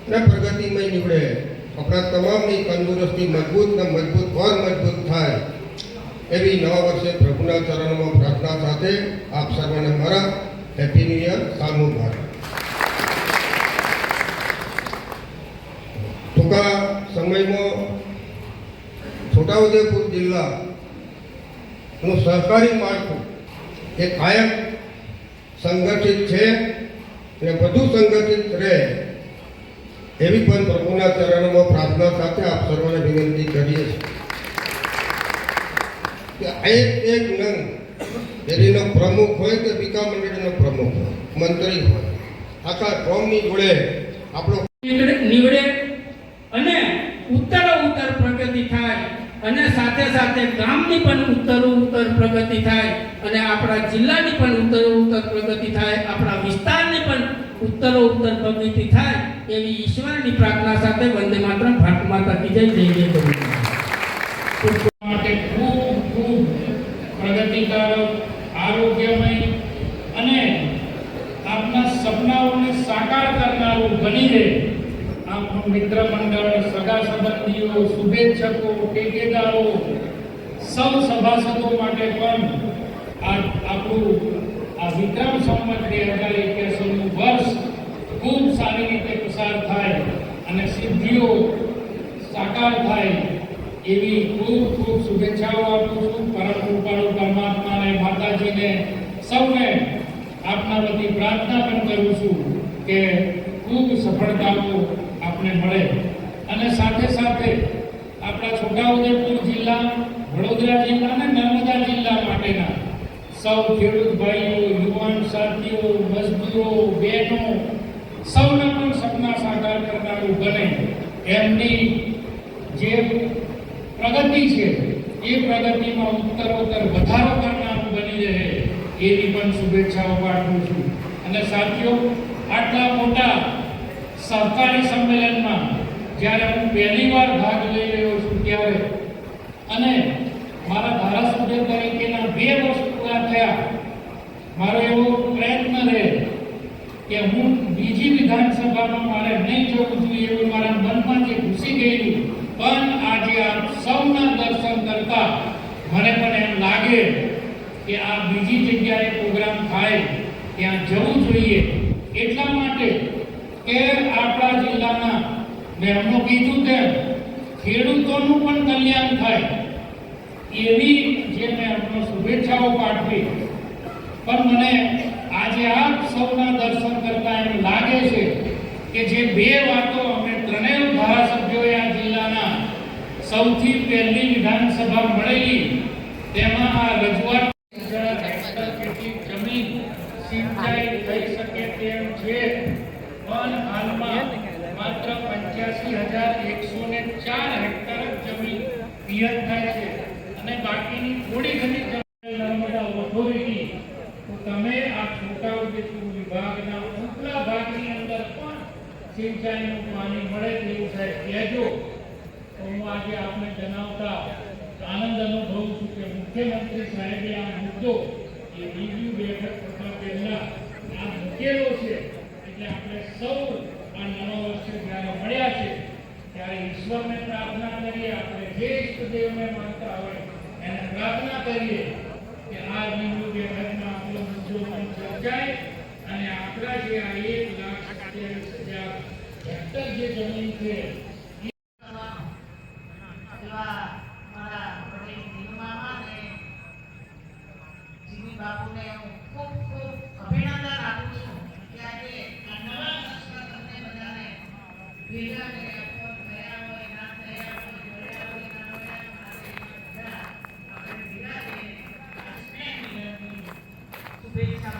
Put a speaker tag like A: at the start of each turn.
A: ને પ્રગતિમય નીવડે, આપણા તમામની તંદુરસ્તી મજબૂત ને મજબૂત ઓર મજબૂત થાય એવી નવા વર્ષે પ્રભુના ચરણોમાં પ્રાર્થના સાથે આપ સર્વને મારા હેપી ન્યૂ યર સાલનું ભારત. ટૂંકા સમયમાં છોટાઉદેપુર જિલ્લાનું સહકારી માળખું એ કાયમ સંગઠિત છે અને વધુ સંગઠિત રહે એવી પણ પ્રભુના ચરણોમાં પ્રાર્થના સાથે આપ સર્વને વિનંતી કરીએ છીએ કે એક નંગ ડેરીનો પ્રમુખ હોય કે વિકા મંડળીનો પ્રમુખ હોય, મંત્રી હોય, આખા ગામની જોડે આપણો
B: નીવડે અને ઉત્તર પ્રગતિ થાય અને સાથે સાથે ગામની પણ ઉત્તર પ્રગતિ થાય અને આપણા જિલ્લાની પણ ઉત્તર પ્રગતિ થાય, આપણા વિસ્તારની પણ ઉત્તર પ્રગતિ થાય એવી ઈશ્વરની પ્રાર્થના સાથે વંદે માતરમ, ભારત માતા કી જય, જય જય ગૌ
C: માટે ખૂબ ખૂબ પ્રગતિકારક, આરોગ્યમય અને આપના સપનાઓને સાકાર કરનારું બની રહે આપણું મિત્ર મંડળ, સગા સંબંધીઓ, શુભેચ્છકો, ટેકેદારો, સૌ સભાસદો માટે પણ આપણું આ વિક્રમ સંવત 2081નું વર્ષ ખૂબ સારી રીતે પસાર થાય અને સિદ્ધિઓ સાકાર થાય એવી ખૂબ ખૂબ શુભેચ્છાઓ આપું છું. પરમ કૃપાળુ પરમાત્માને, માતાજીને, સૌને આપના વતી પ્રાર્થના પણ કરું છું કે ખૂબ સફળતાઓ આપને મળે અને સાથે સાથે આપણા છોટાઉદેપુર જિલ્લા, વડોદરા જિલ્લા અને નર્મદા જિલ્લા માટેના સૌ ખેડૂત ભાઈઓ, યુવાન સાથીઓ, મજદૂરો, બહેનો સૌના પણ સપના સાકાર કરનારું બને એમની જે પ્રગતિ છે એ પ્રગતિમાં ઉત્તરોત્તર વધારો કરનારું બની રહે એવી પણ શુભેચ્છાઓ પાઠવું છું. અને સાથીઓ, આટલા મોટા સહકારી સંમેલનમાં જ્યારે હું પહેલી વાર ભાગ લઈ રહ્યો છું ત્યારે અને મારા ધારાસભ્ય તરીકેના 2 વર્ષ પૂરા થયા, મારો એવો પ્રયત્ન રહે કે હું બીજી વિધાનસભામાં મારે નહીં જવું જોઈએ એવું મારા મનમાં જે ઘૂસી ગયેલું, પણ આજે આપ સૌના દર્શન કરતા મને પણ એમ લાગે કે આ બીજી જગ્યાએ પ્રોગ્રામ થાય ત્યાં જવું જોઈએ. એટલા માટે કે આપણા જિલ્લાના મેં હમણાં કીધું તેમ ખેડૂતોનું પણ કલ્યાણ થાય એવી જે મેં હમણાં શુભેચ્છાઓ પાઠવી, પણ મને આજે આપ સૌના દર્શન કરતા એમ લાગે છે કે જે 2 વાતો અમે ત્રણેય ધારાસભ્યોએ આ જિલ્લાના સૌથી પહેલી વિધાનસભા મળેલી તેમાં આ રજૂઆત જમીન સિંચાઈ થઈ શકે તેમ છે, પણ હાલમાં માત્ર 85,104 હેક્ટર જમીન પિયત થાય છે અને બાકીની થોડી ઘણી જમીન નર્મદા ઓથોરિટી, તો તમે આ છોટાઉદેપુર વિભાગના ઉપલા ભાગની અંદર પણ સિંચાઈનું પાણી મળે તેવું સાહેબ કહેજો. તો હું આજે આપને જણાવતા આનંદ અનુભવું છું કે મુખ્યમંત્રી સાહેબે આ મુદ્દો એ રિવ્યુ બેઠક થતા પહેલા આ મૂકેલો છે. એટલે આપણે સૌ આ નવા વર્ષે જ્યારે મળ્યા છે ત્યારે ઈશ્વરને પ્રાર્થના કરીએ, આપણે જે ઈષ્ટદેવને માનતા હોય એને પ્રાર્થના કરીએ કે આ રિવ્યુ બેઠકમાં આપણો મુદ્દો પણ ચર્ચાય અને આપણા જે આ 1,27,000 હેક્ટર જે જમીન છે
D: બાપુને હું ખૂબ ખૂબ અભિનંદન આપું છું કે આજે આ નવા વર્ષમાં તમને બધાને ભેગા કર્યા, થયા હોય ના થયા હોય, જોડ્યા હોય ના જોડ્યા, આપણે ભેગા થઈને આ સ્નેહ મિલનની શુભેચ્છા